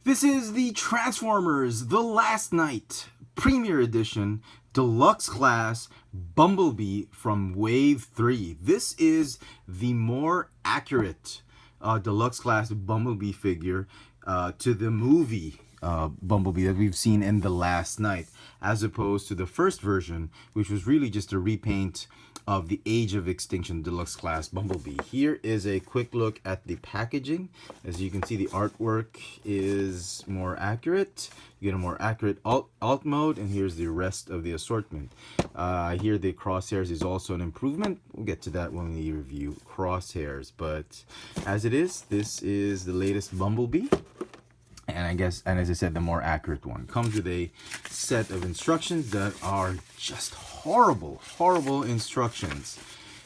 This is the Transformers The Last Night Premier Edition Deluxe Class Bumblebee from Wave 3. This is the more accurate Deluxe Class Bumblebee figure to the movie Bumblebee that we've seen in The Last Night, as opposed to the first version, which was really just a repaint of the Age of Extinction Deluxe Class Bumblebee. Here is a quick look at the packaging. As you can see, the artwork is more accurate. You get a more accurate alt mode, and here's the rest of the assortment. Here the crosshairs is also an improvement. We'll get to that when we review crosshairs, but as it is, this is the latest Bumblebee. And as I said, the more accurate one. Comes with a set of instructions that are just horrible instructions.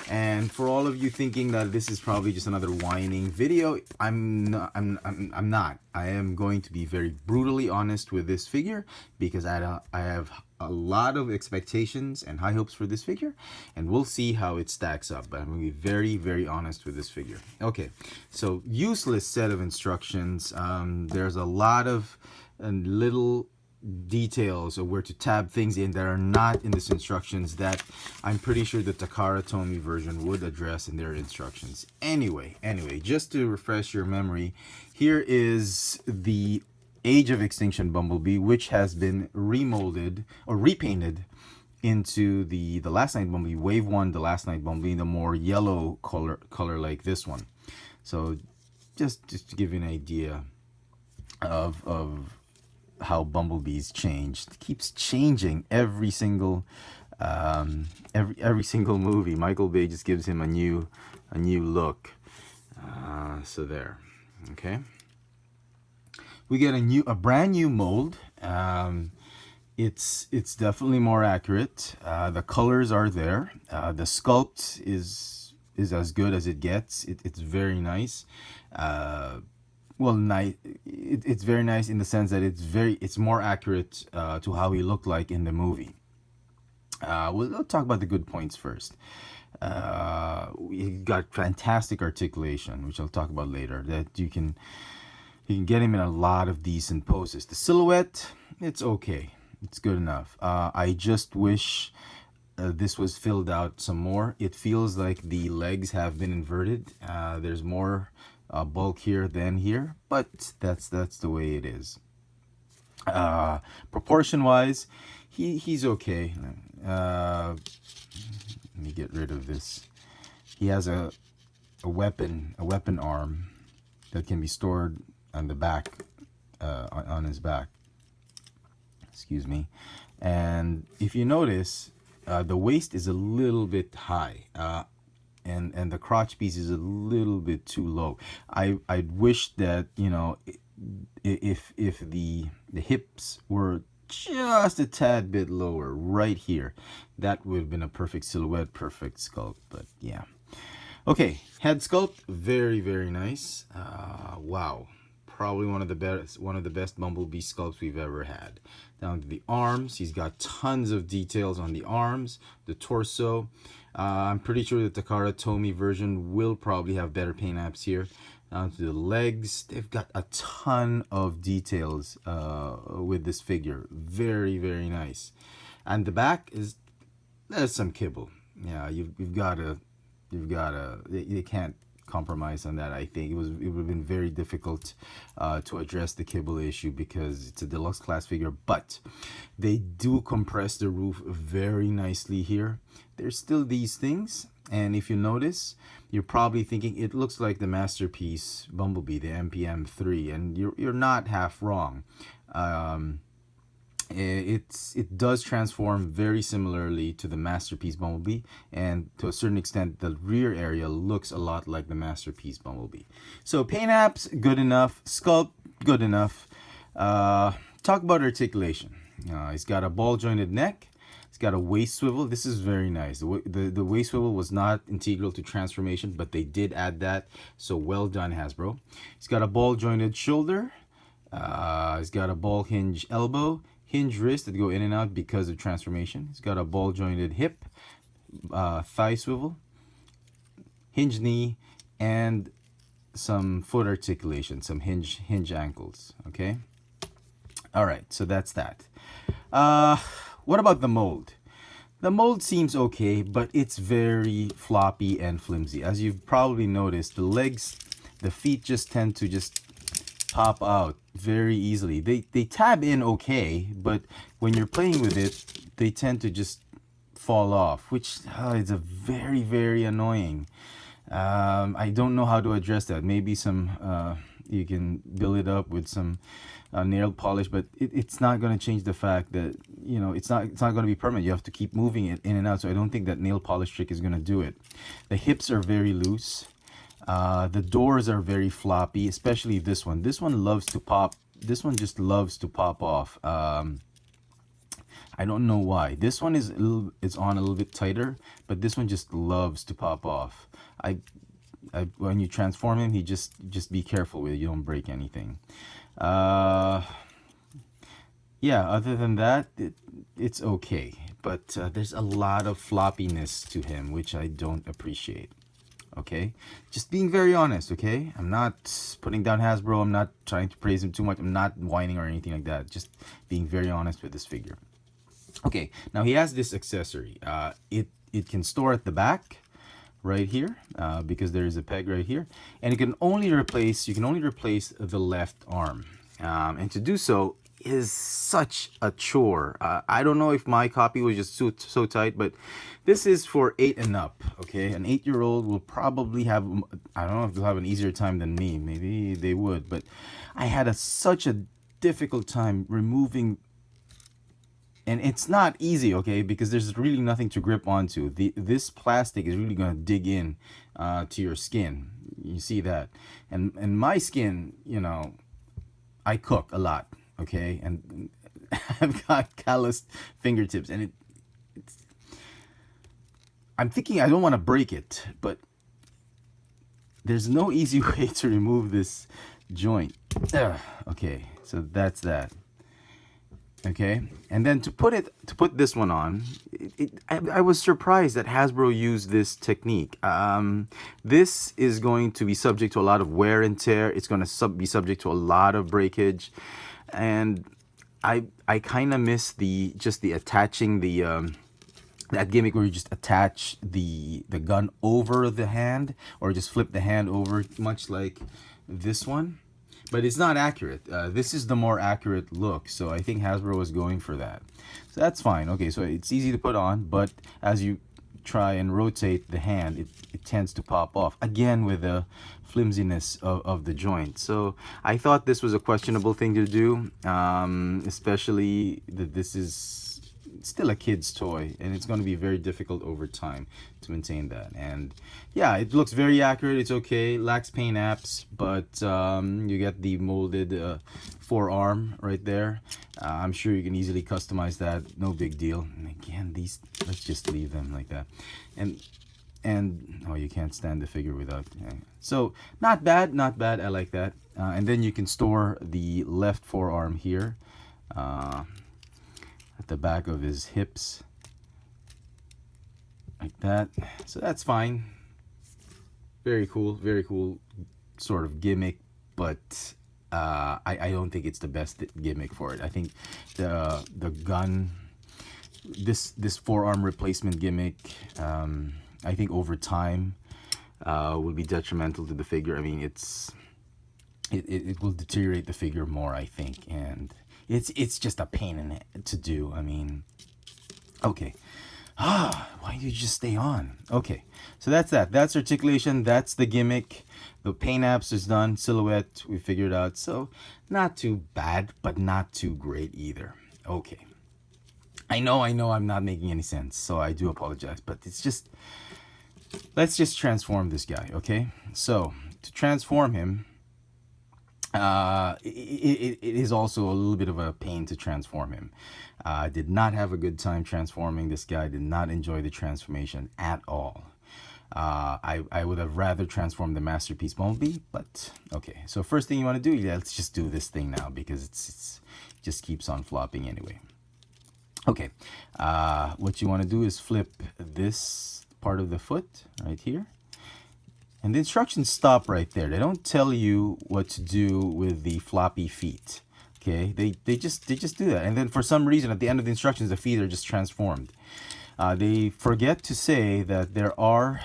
And for all of you thinking that this is probably just another whining video, I'm not. I am going to be very brutally honest with this figure because I have a lot of expectations and high hopes for this figure, and we'll see how it stacks up. But I'm going to be very honest with this figure. Okay, so useless set of instructions. There's a lot of little details of where to tab things in that are not in this instructions that I'm pretty sure the Takara Tomy version would address in their instructions. Anyway, just to refresh your memory, here is the Age of Extinction Bumblebee, which has been remolded or repainted into the Last Night Bumblebee, Wave 1, the Last Night Bumblebee, the more yellow color like this one. So just to give you an idea of how Bumblebee's changed. It keeps changing every single every single movie. Michael Bay just gives him a new look. So there. Okay. We get a brand new mold. It's definitely more accurate. The colors are there. The sculpt is as good as it gets. It's very nice. Well, it's very nice in the sense that it's more accurate to how he looked like in the movie. We'll talk about the good points first. We got fantastic articulation, which I'll talk about later. That you can get him in a lot of decent poses. The silhouette, it's okay. It's good enough. I just wish this was filled out some more. It feels like the legs have been inverted. There's more bulk here than here, but that's the way it is. Proportion wise, he's okay. Let me get rid of this. He has a weapon arm that can be stored on the back, on his back, excuse me. And if you notice, the waist is a little bit high, and the crotch piece is a little bit too low. I'd wish that, you know, if the hips were just a tad bit lower right here, that would have been a perfect silhouette, perfect sculpt. But yeah. Okay, head sculpt, very nice. Wow, probably one of the best Bumblebee sculpts we've ever had. Down to the arms, he's got tons of details on the arms, the torso. I'm pretty sure the Takara Tomy version will probably have better paint apps here. Down to the legs, they've got a ton of details with this figure. Very nice. And the back there's some kibble. Yeah, you've got to you can't compromise on that. I think it would have been very difficult to address the kibble issue because it's a deluxe class figure, but they do compress the roof very nicely here. There's still these things, and if you notice, you're probably thinking it looks like the Masterpiece Bumblebee, the MPM3, and you're not half wrong. It does transform very similarly to the Masterpiece Bumblebee, and to a certain extent the rear area looks a lot like the Masterpiece Bumblebee. So paint apps, good enough. Sculpt, good enough. Talk about articulation. He's got a ball jointed neck. It's got a waist swivel. This is very nice. The waist swivel was not integral to transformation, but they did add that, so well done, Hasbro. He's got a ball jointed shoulder. He's got a ball hinge elbow, hinge wrist that go in and out because of transformation. He's got a ball jointed hip, thigh swivel, hinge knee, and some foot articulation, some hinge ankles. Okay, All right, so that's that. What about the mold? The mold seems okay, but it's very floppy and flimsy. As you've probably noticed, the legs, the feet just tend to just pop out very easily. They tab in okay, but when you're playing with it, they tend to just fall off, which is a very, very annoying. I don't know how to address that. Maybe some you can build it up with some nail polish, but it's not going to change the fact that, you know, it's not going to be permanent. You have to keep moving it in and out. So I don't think that nail polish trick is going to do it. The hips are very loose. The doors are very floppy, especially this one. This one loves to pop. This one just loves to pop off. I don't know why. This one is it's on a little bit tighter, but this one just loves to pop off. When you transform him, he just be careful with it. You don't break anything. Yeah, other than that, it's okay. But there's a lot of floppiness to him, which I don't appreciate. Okay, just being very honest. Okay, I'm not putting down Hasbro. I'm not trying to praise him too much. I'm not whining or anything like that. Just being very honest with this figure. Okay, now he has this accessory. It can store at the back, right here, because there is a peg right here, and you can only replace the left arm, and to do so is such a chore. I don't know if my copy was just so tight, but this is for 8 and up. Okay, an 8-year-old will probably have, I don't know if they'll have an easier time than me. Maybe they would, but I had such a difficult time removing. And it's not easy, okay, because there's really nothing to grip onto. This plastic is really going to dig in to your skin. You see that? And my skin, you know, I cook a lot, okay? And I've got calloused fingertips. And I'm thinking I don't want to break it, but there's no easy way to remove this joint. Okay, so that's that. Okay, and then to put this one on, I was surprised that Hasbro used this technique. This is going to be subject to a lot of wear and tear. It's going to be subject to a lot of breakage, and I kind of miss the attaching the that gimmick where you just attach the gun over the hand, or just flip the hand over, much like this one. But it's not accurate. This is the more accurate look, so I think Hasbro was going for that. So that's fine. Okay, so it's easy to put on, but as you try and rotate the hand, it tends to pop off, again with the flimsiness of the joint. So I thought this was a questionable thing to do, especially that this is still a kid's toy, and it's going to be very difficult over time to maintain that. And yeah, it looks very accurate. It's okay, lacks paint apps, but you get the molded forearm right there. I'm sure you can easily customize that, no big deal. And again, these, let's just leave them like that. And oh, you can't stand the figure without. So not bad, I like that. And then you can store the left forearm here, at the back of his hips, like that. So that's fine. Very cool sort of gimmick, but I don't think it's the best gimmick for it. I think the gun, this forearm replacement gimmick, I think over time will be detrimental to the figure. I mean, it will deteriorate the figure more, I think, and it's just a pain in it to do. I mean, okay. Why do you just stay on? Okay, so that's that. That's articulation. That's the gimmick. The paint apps is done. Silhouette, we figured out. So not too bad, but not too great either. Okay. I know I'm not making any sense, so I do apologize. But it's just, let's just transform this guy, okay? So to transform him, it is also a little bit of a pain to transform him. I did not have a good time transforming this guy. Did not enjoy the transformation at all. I would have rather transformed the Masterpiece Bumblebee, but okay. So first thing you want to do, yeah, let's just do this thing now, because it just keeps on flopping anyway. Okay, what you want to do is flip this part of the foot right here. And the instructions stop right there. They don't tell you what to do with the floppy feet. Okay, Okay, they just do that, and then for some reason at the end of the instructions the feet are just transformed. They forget to say that there are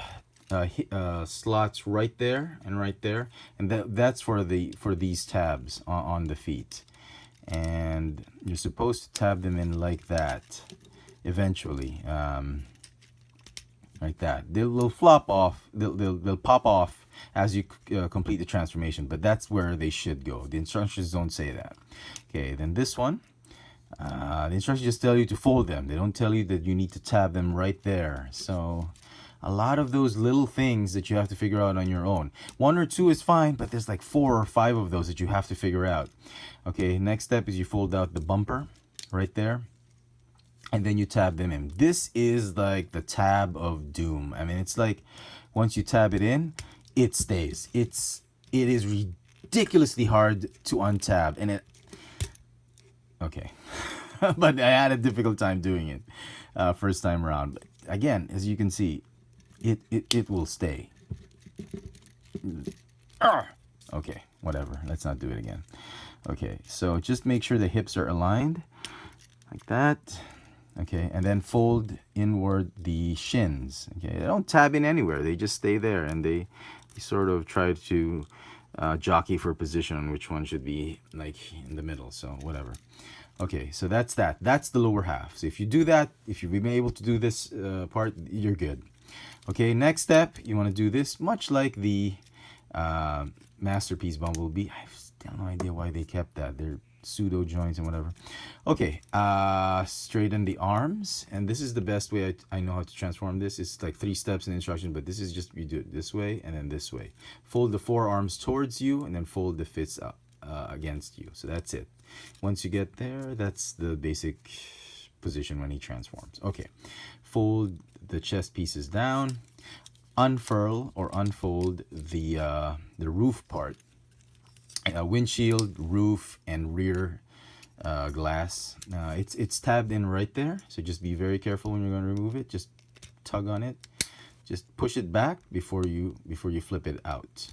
slots right there and right there, and that's for these tabs on the feet, and you're supposed to tab them in like that eventually, like that. They'll flop off, they'll pop off as you complete the transformation, but that's where they should go. The instructions don't say that. Okay, then this one, the instructions just tell you to fold them. They don't tell you that you need to tab them right there. So a lot of those little things that you have to figure out on your own. 1 or 2 is fine, but there's like 4 or 5 of those that you have to figure out. Okay, next step is you fold out the bumper right there, and then you tab them in. This is like the tab of doom. I mean, it's like once you tab it in, it stays. It is ridiculously hard to untab, and okay. But I had a difficult time doing it first time around. But again, as you can see, it will stay. Okay, whatever. Let's not do it again. Okay, so just make sure the hips are aligned like that. Okay, and then fold inward the shins. Okay, they don't tab in anywhere. They just stay there, and they sort of try to jockey for position on which one should be like in the middle. So whatever. Okay, so that's that. That's the lower half. So if you do that, if you've been able to do this part, you're good. Okay, next step, you want to do this much like the Masterpiece Bumblebee. I still have no idea why they kept that. They're pseudo joints and whatever. Okay, straighten the arms, and this is the best way I know how to transform this. It's like 3 steps in the instruction, but this is just, you do it this way and then this way. Fold the forearms towards you and then fold the fists up against you. So that's it. Once you get there, that's the basic position when he transforms. Okay, fold the chest pieces down, unfurl or unfold the roof part, windshield, roof, and rear glass. It's tabbed in right there, so just be very careful when you're going to remove it. Just tug on it, just push it back before you flip it out.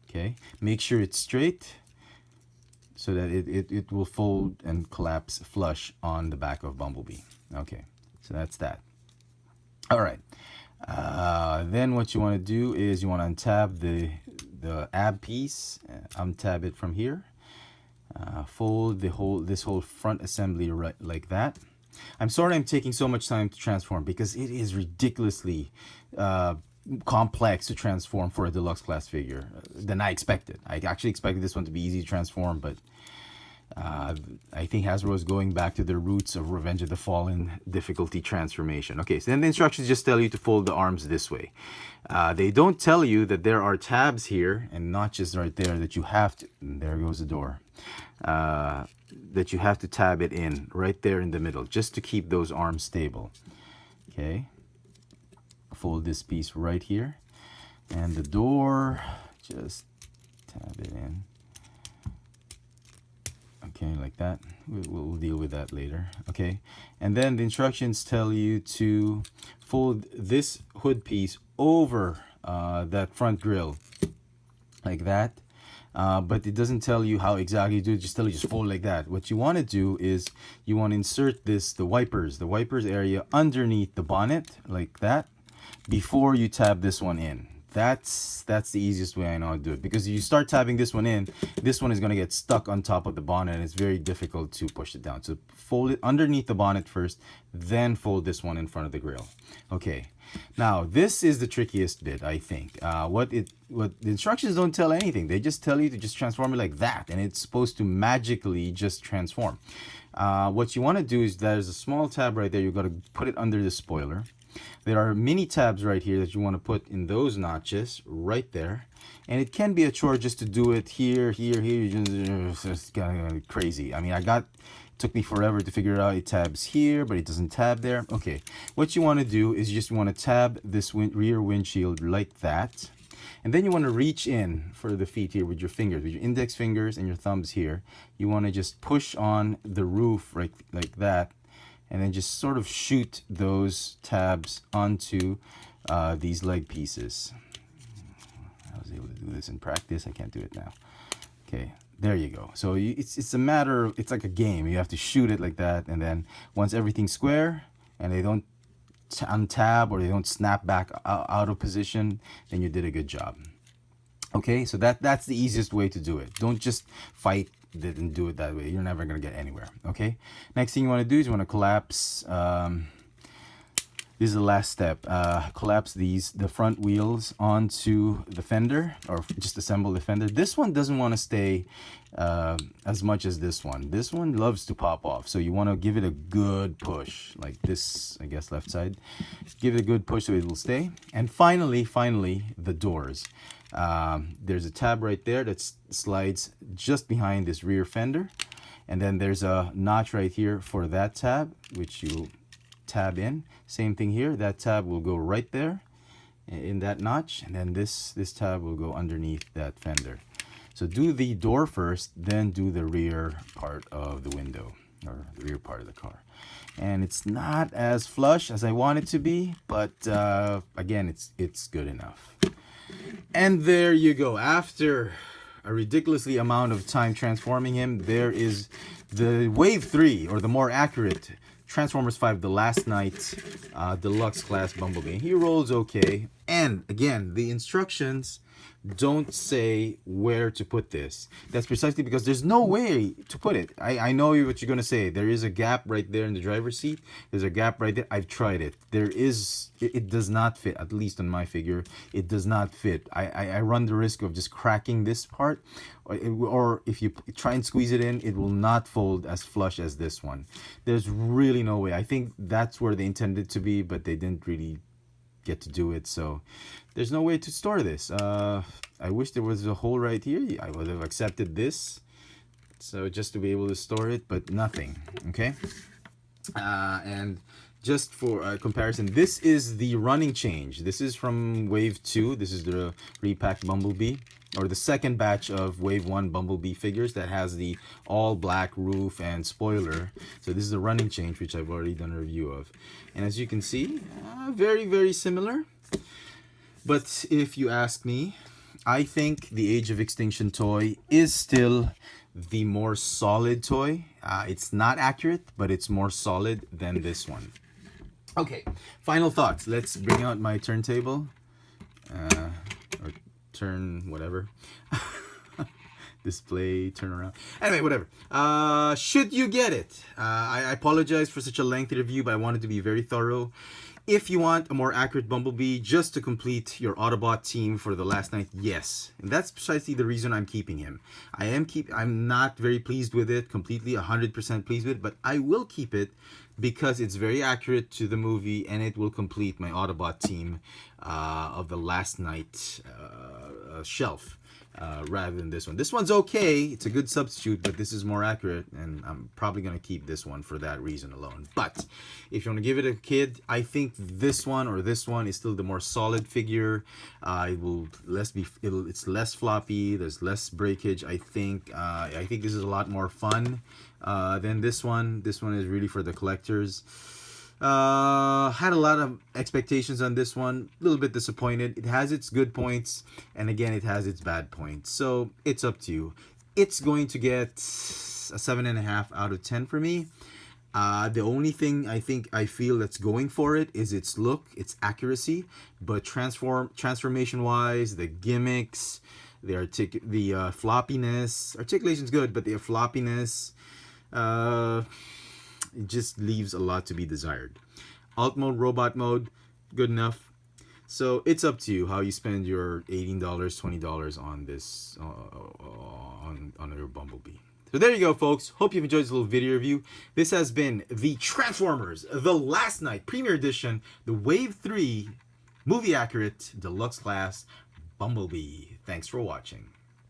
Okay, make sure it's straight, so that it will fold and collapse flush on the back of Bumblebee. Okay, so that's that. All right, then what you want to do is you want to untab the ab piece, untab it from here, fold this whole front assembly right like that. I'm sorry I'm taking so much time to transform, because it is ridiculously complex to transform for a deluxe class figure than I expected. I actually expected this one to be easy to transform, but I think Hasbro is going back to their roots of Revenge of the Fallen difficulty transformation. Okay, so then the instructions just tell you to fold the arms this way. They don't tell you that there are tabs here and notches right there that you have to, there goes the door, that you have to tab it in right there in the middle just to keep those arms stable. Okay, fold this piece right here, and the door, just tab it in. Okay, like that. We'll deal with that later. Okay, and then the instructions tell you to fold this hood piece over that front grille like that, but it doesn't tell you how exactly you do it. Just tell you just fold like that. What you want to do is you want to insert the wipers area underneath the bonnet like that before you tab this one in. That's the easiest way I know how to do it, because if you start tabbing this one in, this one is going to get stuck on top of the bonnet, and it's very difficult to push it down. So fold it underneath the bonnet first, then fold this one in front of the grill. Okay, now this is the trickiest bit, I think. What the instructions don't tell anything. They just tell you to just transform it like that, and it's supposed to magically just transform. What you want to do is, there's a small tab right there. You've got to put it under the spoiler. There are mini tabs right here that you want to put in those notches right there, and it can be a chore just to do it here. It's kind of crazy. I mean, it took me forever to figure it out. It tabs here, but it doesn't tab there. Okay, what you want to do is you just want to tab this rear windshield like that, and then you want to reach in for the feet here with your fingers, with your index fingers and your thumbs here. You want to just push on the roof right like that, and then just sort of shoot those tabs onto these leg pieces. I was able to do this in practice. I can't do it now. Okay, There you go. So it's a matter, it's like a game. You have to shoot it like that, and then once everything's square and they don't untab or they don't snap back out of position, then you did a good job. Okay, so that's the easiest way to do it. Don't just fight it and do it that way. You're never gonna get anywhere. Okay, next thing you want to do is you want to collapse. This is the last step. Collapse the front wheels onto the fender, or just assemble the fender. This one doesn't want to stay as much as this one. This one loves to pop off, so you want to give it a good push, like this, I guess, left side. Give it a good push so it will stay. And finally, the doors. There's a tab right there that slides just behind this rear fender, and then there's a notch right here for that tab, which you tab in. Same thing here, that tab will go right there in that notch, and then this tab will go underneath that fender. So do the door first, then do the rear part of the window, or the rear part of the car. And it's not as flush as I want it to be, but again, it's good enough. And there you go. After a ridiculously amount of time transforming him, there is the Wave 3, or the more accurate Transformers 5 The Last Night Deluxe Class Bumblebee. He rolls okay. And again, the instructions don't say where to put this. That's precisely because there's no way to put it. I know what you're going to say. There is a gap right there in the driver's seat. There's a gap right there. I've tried it. It does not fit, at least on my figure. It does not fit. I run the risk of just cracking this part, or if you try and squeeze it in, it will not fold as flush as this one. There's really no way. I think that's where they intended to be, but they didn't really get to do it, so there's no way to store this. I wish there was a hole right here. I would have accepted this, so just to be able to store it, but nothing. Okay, and just for comparison, this is the running change. This is from Wave 2. This is the repacked Bumblebee, or the second batch of Wave 1 Bumblebee figures that has the all black roof and spoiler. So this is the running change, which I've already done a review of. And as you can see, very, very similar. But if you ask me, I think the Age of Extinction toy is still the more solid toy. It's not accurate, but it's more solid than this one. Okay, final thoughts. Let's bring out my turntable. Or turn whatever. Display, turn around. Anyway, whatever. Should you get it? I apologize for such a lengthy review, but I wanted to be very thorough. If you want a more accurate Bumblebee just to complete your Autobot team for The Last Night, yes. And that's precisely the reason I'm keeping him. I'm not very pleased with it, completely 100% pleased with it, but I will keep it because it's very accurate to the movie, and it will complete my Autobot team of The Last Night shelf. Rather than this one. This one's okay, it's a good substitute, but this is more accurate, and I'm probably going to keep this one for that reason alone. But if you want to give it a kid, I think this one or this one is still the more solid figure. It's less floppy, there's less breakage. I think this is a lot more fun than this one. This one is really for the collectors. Had a lot of expectations on this one, a little bit disappointed. It has its good points, and again, it has its bad points, so it's up to you. It's going to get a 7.5 out of 10 for me. The only thing I feel that's going for it is its look, its accuracy, but transformation wise, the gimmicks, the floppiness, articulation's good, but the floppiness, it just leaves a lot to be desired. Alt mode, robot mode, good enough. So it's up to you how you spend your $18, $20 on this, on your Bumblebee. So there you go, folks. Hope you've enjoyed this little video review. This has been the Transformers The Last Night Premiere Edition, the Wave 3 Movie Accurate Deluxe Class Bumblebee. Thanks for watching.